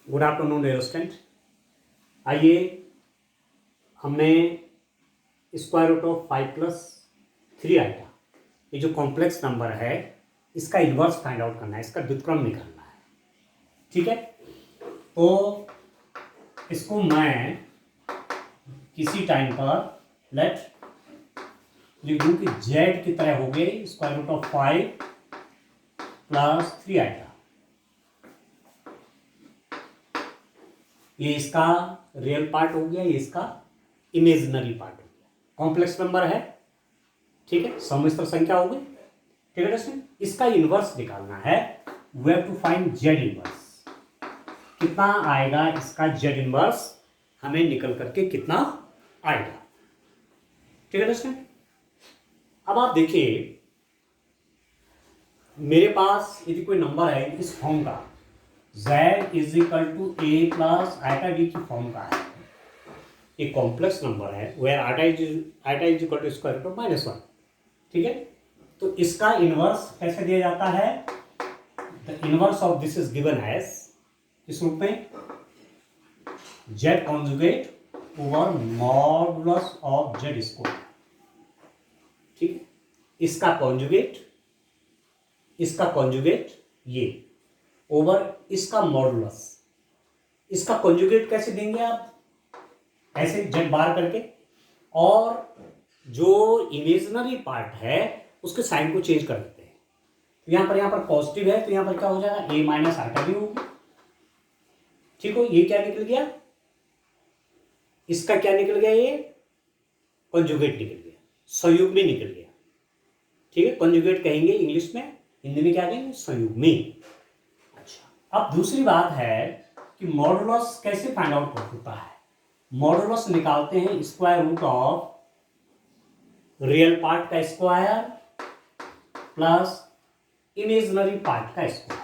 Good afternoon dear student. आइए हमने square root of 5+3 आएगा, ये जो कॉम्प्लेक्स नंबर है इसका इन्वर्स फाइंड आउट करना है, इसका व्युत्क्रम निकालना है। ठीक है, तो इसको मैं किसी टाइम पर लेट लिख दूँ कि z की तरह हो गई स्क्वायर रूट ऑफ 5+3 आएगा। ये इसका रियल पार्ट हो गया, ये इसका इमेजिनरी पार्ट हो गया। कॉम्प्लेक्स नंबर है, ठीक है, सम्मिश्र संख्या हो गई। ठीक है दोस्तों, इसका इनवर्स निकालना है। We have to find Z inverse. कितना आएगा इसका जेड इनवर्स, हमें निकल करके कितना आएगा। ठीक है दोस्तों, अब आप देखिए मेरे पास यदि कोई नंबर है इस फॉर्म का z = a plus iota b की फॉर्म का है, एक कॉम्प्लेक्स नंबर है where iota is equal to square root of -1। ठीक है, तो इसका इनवर्स कैसे दिया जाता है? The inverse of this is given as, इस रूप में z conjugate over modulus of z square. ठीक है, इसका कॉन्जुगेट ये ओवर इसका मॉडुलस। इसका कॉन्जुगेट कैसे देंगे आप? ऐसे जेड बार करके, और जो इमेजिनरी पार्ट है उसके साइन को चेंज कर देते हैं। तो यहां पर पॉजिटिव है तो यहां पर क्या हो जाएगा, a माइनस आइटा भी होगी। ठीक हो, ये क्या निकल गया, इसका क्या निकल गया, ये कॉन्जुगेट निकल गया, संयुग्मी निकल गया। ठीक है, कॉन्जुगेट कहेंगे इंग्लिश में, हिंदी में क्या कहेंगे, संयुग्मी। अब दूसरी बात है कि मॉडुलस कैसे फाइंड आउट होता है। मॉडुलस निकालते हैं square root of real part का स्क्वायर प्लस इमेजिनरी पार्ट का स्क्वायर,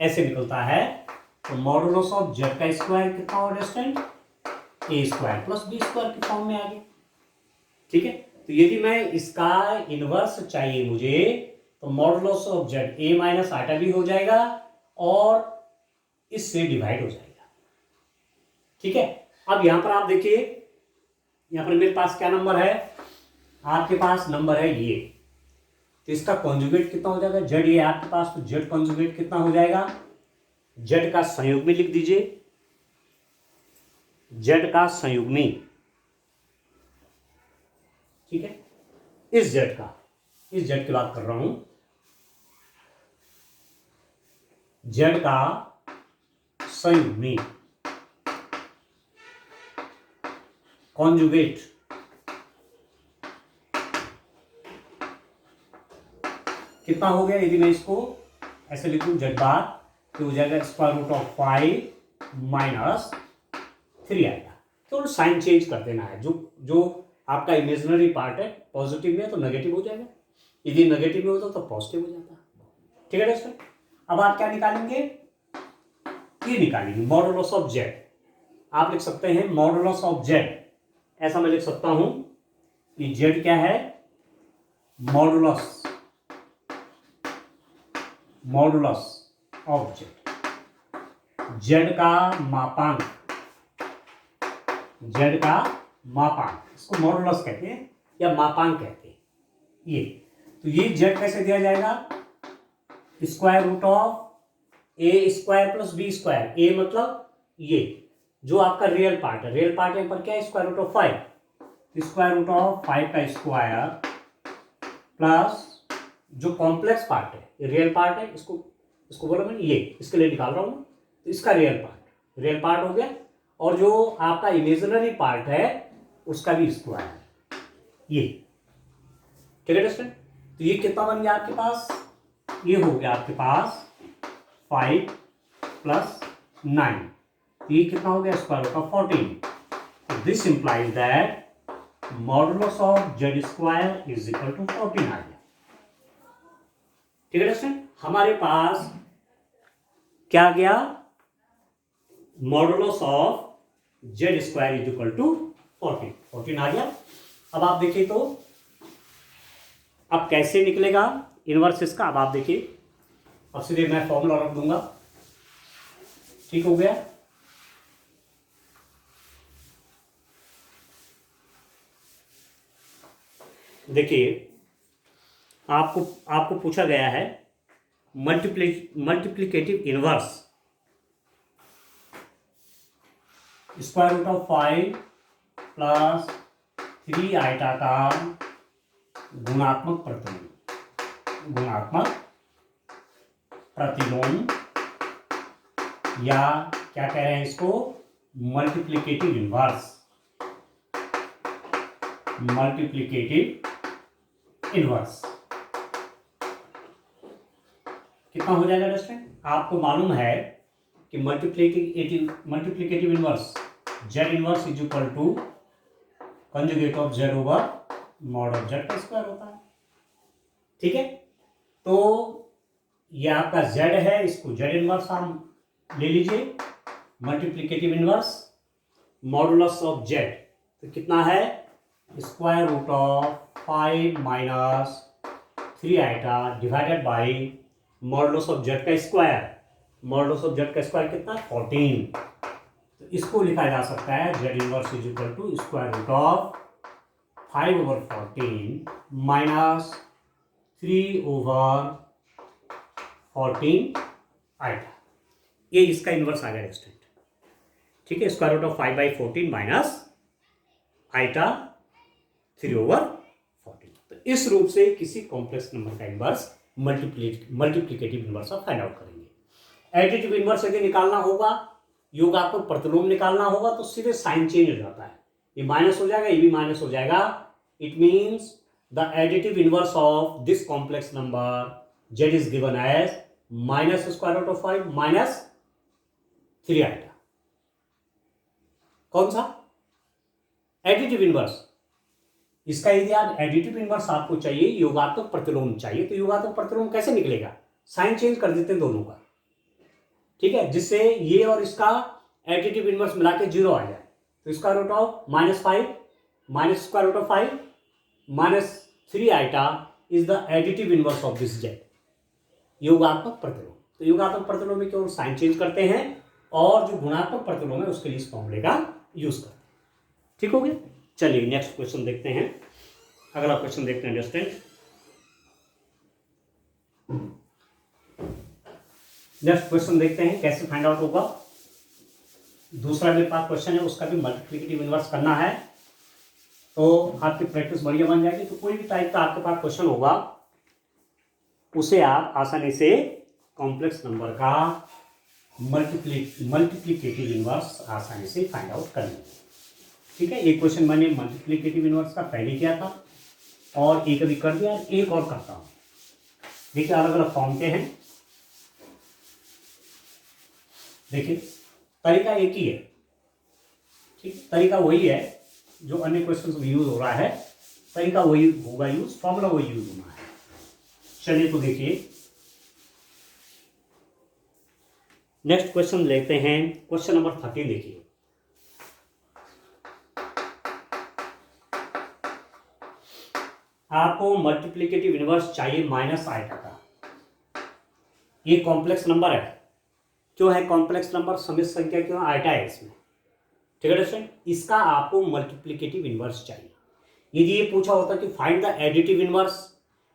ऐसे निकलता है। तो मॉडुलस ऑफ जेड का स्क्वायर कितना हो student, a square plus b square की फॉर्म में आ गया। ठीक है, तो यदि मैं इसका इनवर्स चाहिए मुझे, तो modulus of Z a minus iota b हो जाएगा और इससे डिवाइड हो जाएगा। ठीक है, अब यहां पर आप देखिए, यहां पर मेरे पास क्या नंबर है, आपके पास नंबर है ये, तो इसका कॉन्जुगेट कितना हो जाएगा, जेड ये आपके पास, तो जेड कॉन्जुगेट कितना हो जाएगा, जेड का संयुग्मी लिख दीजिए, जेड का संयुग्मी। ठीक है, इस जेड की बात कर रहा हूं, जेड का संयुग्मी कॉन्जुगेट कितना हो गया। यदि मैं इसको ऐसे लिखूं जेड बार, तो हो जाएगा स्क्वायर रूट ऑफ 5-3 आएगा। तो साइन चेंज कर देना है, जो आपका इमेजिनरी पार्ट है पॉजिटिव में तो नेगेटिव हो जाएगा, यदि नेगेटिव में होता तो पॉजिटिव हो जाता। ठीक है दोस्तों, अब आप क्या निकालेंगे, ये निकालेंगे मॉडुलस ऑफ जेड। आप लिख सकते हैं मॉडुलस ऑफ जेड, ऐसा मैं लिख सकता हूं कि जेड क्या है, मॉडुलस ऑफ जेड, जेड का मापांक, इसको मॉडुलस कहते हैं या मापांक कहते हैं ये। तो ये जेड कैसे दिया जाएगा, square root of a square plus b square. a मतलब ये जो आपका रियल पार्ट है, यहाँ पर क्या है, square root of 5, square root of 5 का स्क्वायर प्लस जो कॉम्प्लेक्स पार्ट है, ये रियल पार्ट है, इसको बोला मैंने, ये इसके लिए निकाल रहा हूं, तो इसका रियल पार्ट हो गया, और जो आपका इमेजिनरी पार्ट है उसका भी स्क्वायर, ये। ठीक है दोस्तों, तो ये कितना बन गया आपके पास, ये हो गया आपके पास 5 + 9, ये कितना हो गया, square root of 14। This implies that modulus of Z square is equal to 14 आ गया। ठीक है दोस्तों, हमारे पास क्या गया, modulus of Z square is equal to 14 आ गया। अब आप देखिए, तो अब कैसे निकलेगा इनवर्स इसका, अब आप देखिए, अब सीधे मैं फॉर्मूला रख दूंगा। ठीक ठीक हो गया। देखिए आपको आपको पूछा गया है multiplicative inverse, square root of 5 plus 3 iota का गुणात्मक प्रतिलोम या क्या कह रहे हैं इसको, मल्टीप्लिकेटिव इनवर्स। कितना हो जाएगा दोस्तों? आपको मालूम है कि multiplicative inverse Z inverse is equal to conjugate of Z over mod of Z का स्क्वायर होता है। ठीक है, तो ये आपका जेड है, इसको जेड इनवर्स आप ले लीजिए, multiplicative inverse modulus of Z, तो कितना है, square root of 5 minus 3 iota divided by modulus of Z का स्क्वायर। मॉडुलस ऑफ जेड का स्क्वायर कितना, 14। तो इसको लिखा जा सकता है Z inverse is equal to square root of 5 over 14 minus 3 over 14 iota. ये इसका इनवर्स आ गया स्टूडेंट। ठीक है, square root of 5/14 minus iota 3 over 14। तो इस रूप से किसी कॉम्प्लेक्स नंबर का इनवर्स मल्टीप्लिकेटिव इनवर्स आप फाइंड आउट करेंगे। एडिटिव इनवर्स यदि निकालना होगा, योगात्मक प्रतिलोम निकालना होगा, तो सीधे साइन चेंज हो जाता है, ये माइनस हो जाएगा, ये भी माइनस हो जाएगा। It means the additive inverse of this complex number z is given as minus square root of 5 minus 3 iota. कौन सा एडिटिव इनवर्स? इसका यदि आप एडिटिव इनवर्स आपको चाहिए, योगात्मक प्रतिलोम चाहिए, तो योगात्मक प्रतिलोम कैसे निकलेगा, साइन चेंज कर देते हैं दोनों का। ठीक है, जिससे ये और इसका एडिटिव इनवर्स मिला के 0 आ जाए। तो square root of -5 minus square root of 5 minus 3 iota is the additive inverse of this Z, योगात्मक प्रतिलोम। तो योगात्मक प्रतिलोम में केवल साइन चेंज करते हैं, और जो गुणात्मक प्रतिलोम है उसके लिए इस फॉर्मूले का यूज करते हैं। ठीक हो गया। चलिए नेक्स्ट क्वेश्चन देखते हैं। अगला क्वेश्चन देखते हैं स्टूडेंट। नेक्स्ट क्वेश्चन देखते हैं कैसे फाइंड आउट होगा। दूसरा मेरे पास क्वेश्चन है, उसका भी मल्टीप्लिकेटिव इनवर्स करना है, तो आपकी प्रैक्टिस बढ़िया बन जाएगी। तो कोई भी टाइप का आपके पास क्वेश्चन होगा, उसे आप आसानी से कॉम्प्लेक्स नंबर का मल्टीप्लिकेटिव इनवर्स आसानी से फाइंड आउट कर लेंगे। ठीक है, एक क्वेश्चन मैंने मल्टीप्लिकेटिव इनवर्स का पहले किया था, और एक अभी कर दिया, एक और करता हूं। देखिए अलग अलग फॉर्म के हैं। देखिए तरीका एक ही है, ठीक, तरीका वही है जो अन्य क्वेश्चन में यूज हो रहा है, तरीका वही होगा यूज, फॉर्मूला वही यूज होना है। चलिए तो देखिए नेक्स्ट क्वेश्चन लेते हैं। क्वेश्चन नंबर 13 देखिए। आपको मल्टीप्लिकेटिव इनवर्स चाहिए माइनस आइटा का। ये कॉम्प्लेक्स नंबर है, क्यों है कॉम्प्लेक्स नंबर, समित संख्या क्यों, आइटा है इसमें। ठीक है दोस्तों, इसका आपको मल्टीप्लिकेटिव इनवर्स चाहिए। यदि ये पूछा होता कि फाइंड द एडिटिव इनवर्स,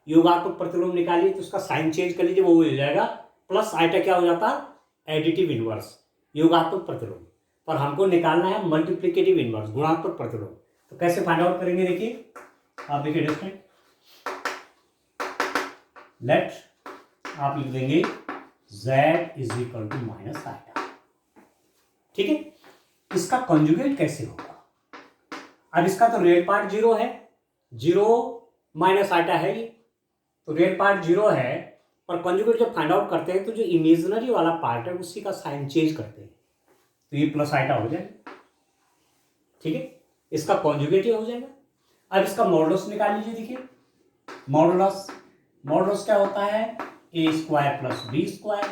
योगात्मक प्रतिलोम निकालिए, तो उसका साइन चेंज कर लीजिए, वो हो जाएगा प्लस आइटा, क्या हो जाता, एडिटिव इनवर्स, योगात्मक प्रतिलोम। पर हमको निकालना है मल्टीप्लिकेटिव इनवर्स, गुणात्मक प्रतिलोम। तो कैसे फाइंड आउट करेंगे, देखिए आप देखिए दोस्तों, लेट आप लिख देंगे z is equal to minus iota. ठीक है, इसका कॉन्जुगेट कैसे होगा। अब इसका तो रियल पार्ट 0 है, 0 माइनस आइटा है ये, तो रियल पार्ट 0 है, पर कॉन्जुगेट जब फाइंड आउट करते हैं तो जो इमेजिनरी वाला पार्ट है उसी का साइन चेंज करते हैं, तो ये प्लस आइटा हो जाएगा। ठीक है, इसका कॉन्जुगेट ही हो जाएगा। अब इसका मॉडुलस निकाल लीजिए। देखिए मॉडुलस क्या होता है, ए स्क्वायर प्लस बी स्क्वायर।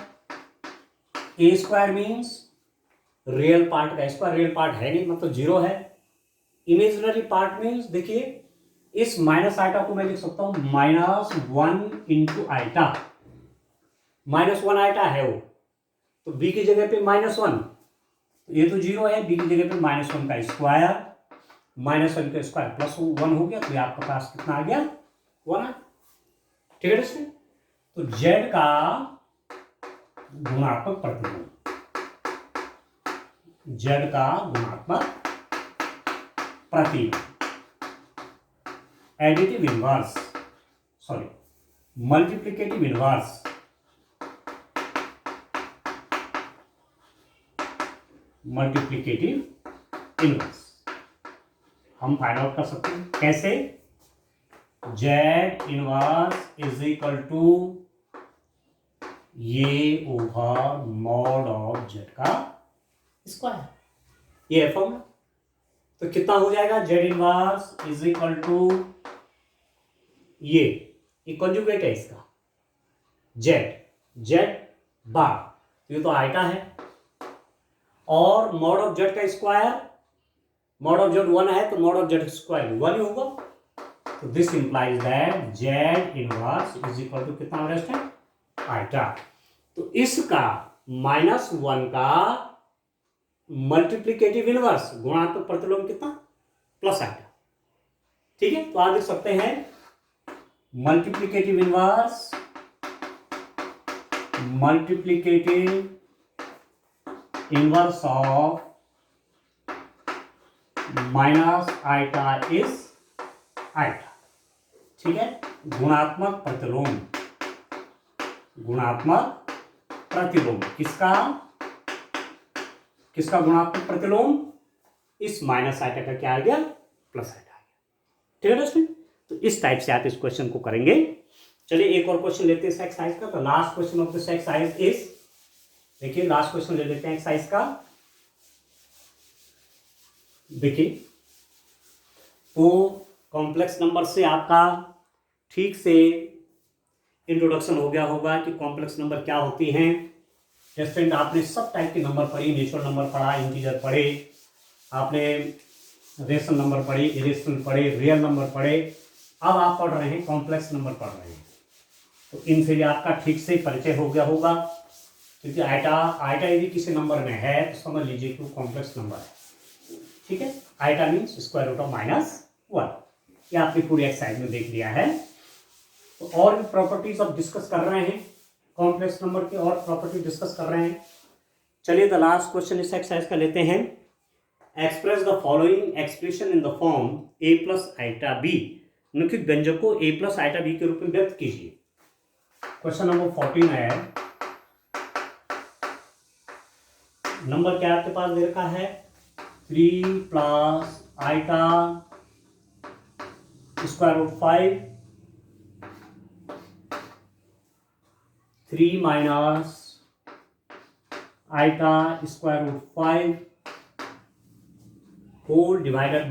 ए स्क्वायर मीन्स रियल पार्ट का स्क्वायर, रियल पार्ट है नहीं मतलब 0 है। इमेजिनरी पार्ट मीन्स देखिए इस माइनस आइटा को मैं लिख सकता हूं -1 इंटू आइटा, -1 आइटा है वो, तो b की जगह पे -1, तो ये तो 0 है, b की जगह पे -1 का स्क्वायर, -1 का स्क्वायर प्लस 1 हो गया, तो ये आपके पास कितना आ गया, 1 आ। ठीक है दोस्तों, तो z का गुणात्मक प्रतिलोम, z का गुणात्मक प्रतिलोम, additive inverse, sorry multiplicative inverse, multiplicative inverse हम फाइंड आउट कर सकते हैं कैसे, z inverse is equal to ये ओवर मॉड ऑफ z का स्क्वायर, ये है फॉर्मूला। तो कितना हो जाएगा, z inverse is equal to ये कॉन्जुगेट है इसका, z बार, तो ये तो आइटा है, और मॉड ऑफ z का स्क्वायर, मॉड ऑफ z 1 है तो मॉड ऑफ z स्क्वायर 1 ही होगा, तो this implies that z inverse is equal to कितना रेस्ट है, आइटा। तो इसका -1 का मल्टीप्लिकेटिव इनवर्स गुणात्मक प्रतिलोम कितना, प्लस आइटा। ठीक है, तो आप लिख सकते हैं multiplicative inverse, multiplicative inverse of minus iota is iota. ठीक है, गुणात्मक प्रतिलोम, गुणात्मक प्रतिलोम किसका, किसका गुणात्मक प्रतिलोम, इस माइनस आइटा का क्या आ गया, प्लस आइटा आ गया। ठीक है दोस्तों, तो इस टाइप से आप इस क्वेश्चन को करेंगे। चलिए एक और क्वेश्चन लेते हैं एक्सरसाइज का, तो last question of this exercise is, देखिए लास्ट क्वेश्चन ले लेते हैं एक्सरसाइज का। देखिए तो कॉम्प्लेक्स नंबर से आपका ठीक से इंट्रोडक्शन हो गया होगा कि कॉम्प्लेक्स नंबर क्या होती हैं। स्टूडेंट आपने सब टाइप के नंबर पढ़ी, नेचुरल नंबर पढ़ा, इंटीजर पढ़े, आपने रेशनल नंबर पढ़े, इरेशनल पढ़े, रियल नंबर पढ़े, अब आप पढ़ रहे हैं कॉम्प्लेक्स नंबर पढ़ रहे हैं। तो इनसे भी आपका ठीक से परिचय हो गया होगा, क्योंकि आइटा यदि किसी नंबर में है तो समझ लीजिए कि वो कॉम्प्लेक्स नंबर है। ठीक है, iota means square root of -1, ये आपने पूरी एक्सरसाइज में देख लिया है। तो और भी प्रॉपर्टीज अब डिस्कस कर रहे हैं, कॉम्प्लेक्स नंबर के और प्रॉपर्टी डिस्कस कर रहे हैं। चलिए द लास्ट क्वेश्चन इस एक्सरसाइज का लेते हैं। Express the following expression in the form a plus iota b, निम्नलिखित व्यंजक को a प्लस आइटा b के रूप में व्यक्त कीजिए। क्वेश्चन नंबर 14 है, नंबर क्या आपके पास दे रखा है, 3 plus iota square root 5, 3 minus iota square root 5 whole divided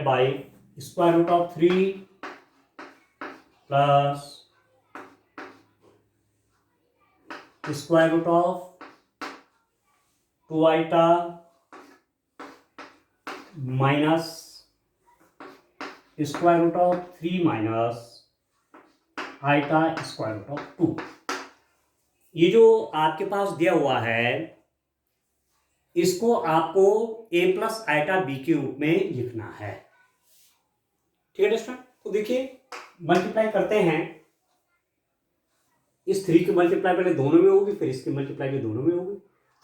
by square root of 3 plus square root of 2 iota minus square root of 3 minus iota square root of 2। ये जो आपके पास दिया हुआ है इसको आपको a प्लस आइटा b के रूप में लिखना है। ठीक है दोस्तों, तो देखिए मल्टीप्लाई करते हैं, इस 3 की मल्टीप्लाई पहले दोनों में होगी, फिर इसकी मल्टीप्लाई भी दोनों में होगी।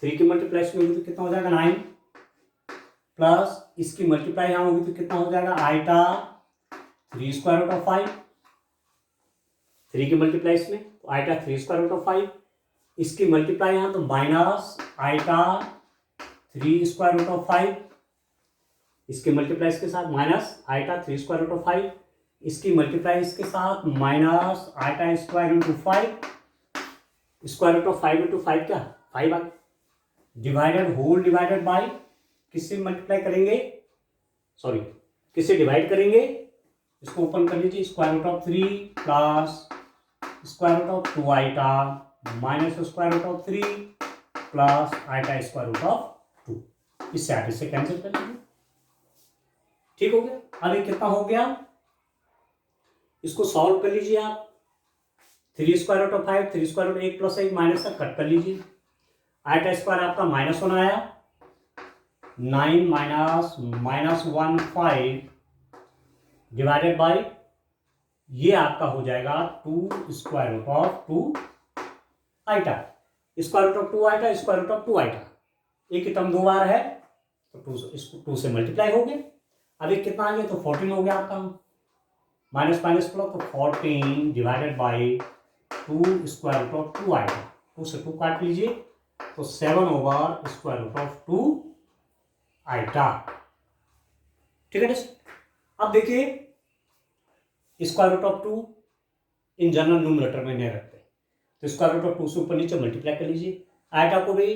3 की मल्टीप्लाई इसमें होगी तो कितना हो जाएगा 9, प्लस इसकी मल्टीप्लाई यहां होगी तो कितना हो जाएगा आइटा 3 स्क्वायर रूट ऑफ 5, 3 की मल्टीप्लाई इसमें तो आइटा 3 स्क्वायर रूट ऑफ 5, इसकी मल्टीप्लाई यहां तो minus iota 3 square root of 5, इसकी मल्टीप्लाई इसके साथ minus iota 3 square root of 5, इसकी मल्टीप्लाई इसके साथ minus iota square into 5, square root of 5 into 5 क्या 5 आ गया, डिवाइडेड होल डिवाइडेड बाई किससे मल्टीप्लाई करेंगे, सॉरी किससे डिवाइड करेंगे, इसको ओपन कर लीजिए, square root of 3 plus square root of 2 iota minus square root of 3 plus iota square root of 2, इससे आप इसे कैंसिल कर लीजिए। ठीक हो गया। अब ये कितना हो गया, इसको सॉल्व कर लीजिए आप, 3 square root of 5, 3 square root 1 plus 1 minus का कट कर लीजिए। आइटा स्क्वायर आपका -1 आया, 9 माइनस -1 5 डिवाइडेड बाई ये आपका हो जाएगा 2 square root of 2 iota. Square root of 2 iota, square root of 2 iota, एक ही टर्म 2 बार है तो 2 से मल्टीप्लाई हो गए। अब एक कितना आ गया, तो 14 हो गया आपका, माइनस माइनस प्लस, तो 14 divided by 2 square root of 2 iota, 2 से 2 काट लीजिए तो 7 over square root of 2 iota. ठीक है। अब देखिए square root of 2 in general numerator में नहीं रखते, तो स्क्वायर रूट ऑफ 2 से ऊपर नीचे मल्टीप्लाई कर लीजिए। आइटा को भी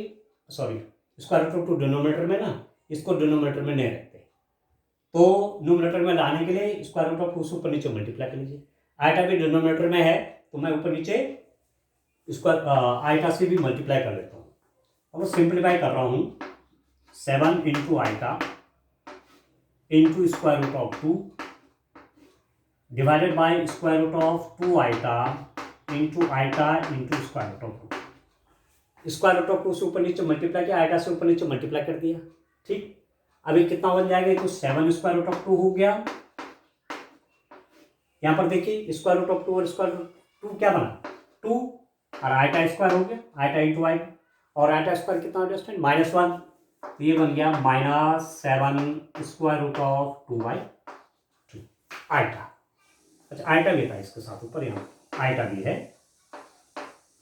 स्क्वायर रूट ऑफ 2 डिनोमिनेटर में ना, इसको डिनोमिनेटर में नहीं रखते, तो न्यूमरेटर में लाने के लिए स्क्वायर रूट ऑफ 2 से ऊपर नीचे मल्टीप्लाई कर लीजिए। आइटा भी डिनोमिनेटर में है तो मैं ऊपर नीचे स्क्वायर आइटा से भी मल्टीप्लाई कर लेता हूँ। अब सिंप्लीफाई कर रहा हूँ, 7 into iota into square root of 2 divided by square root of 2 iota into iota into square root of 2। Square root of 2 से ऊपर नीचे मल्टीप्लाई किया, आइटा से ऊपर नीचे मल्टीप्लाई कर दिया। ठीक, अभी कितना बन जाएगा, तो 7 स्क्वायर रूट ऑफ 2 हो गया। यहां पर देखिए स्क्वायर रूट ऑफ 2 और स्क्वायर रूट 2 क्या बना, 2, और आइटा स्क्वायर हो गया, आइटा इंटू आइटा, और आइटा स्क्वायर कितना हो गया स्टूडेंट, -1, तो ये बन गया -7 स्क्वायर रूट ऑफ 2/2 आइटा। अच्छा, आइटा भी था इसके साथ ऊपर, यहाँ आइटा भी है,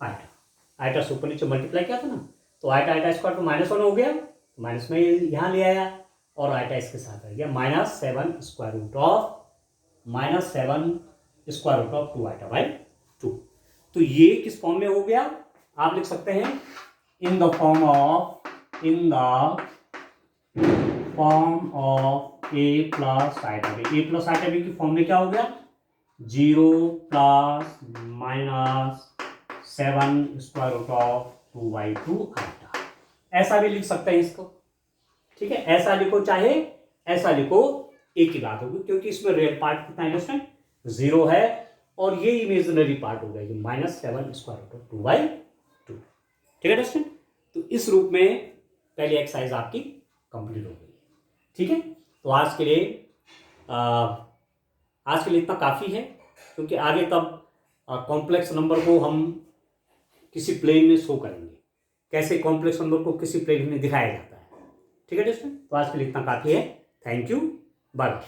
आइटा से ऊपर नीचे मल्टीप्लाई किया था ना, तो आइटा स्क्वायर तो -1 हो गया, माइनस में यहाँ ले आया, और आइटा इसके साथ आ गया -7 स्क्वायर रूट ऑफ 2 आइटा/2। तो ये किस फॉर्म में हो गया, आप लिख सकते हैं in the form of a plus iota B. a plus iota B की फॉर्म में क्या हो गया, 0 plus -7 square root of 2/2 iota. ऐसा भी लिख सकते हैं इसको। ठीक है, ऐसा लिखो चाहे ऐसा लिखो, एक ही बात होगी, क्योंकि इसमें रियल पार्ट कितना है, 0 है, और ये इमेजिनरी पार्ट हो गया -7 स्क्वायर रूट ऑफ 2/2। ठीक है दोस्तों, तो इस रूप में पहली एक्सरसाइज आपकी कंप्लीट हो गई। ठीक है, तो आज के लिए इतना काफ़ी है, क्योंकि आगे तब कॉम्प्लेक्स नंबर को हम किसी प्लेन में शो करेंगे, कैसे कॉम्प्लेक्स नंबर को किसी प्लेन में दिखाया जाता है। ठीक है दोस्तों, तो आज के लिए इतना काफ़ी है। Thank you, bye.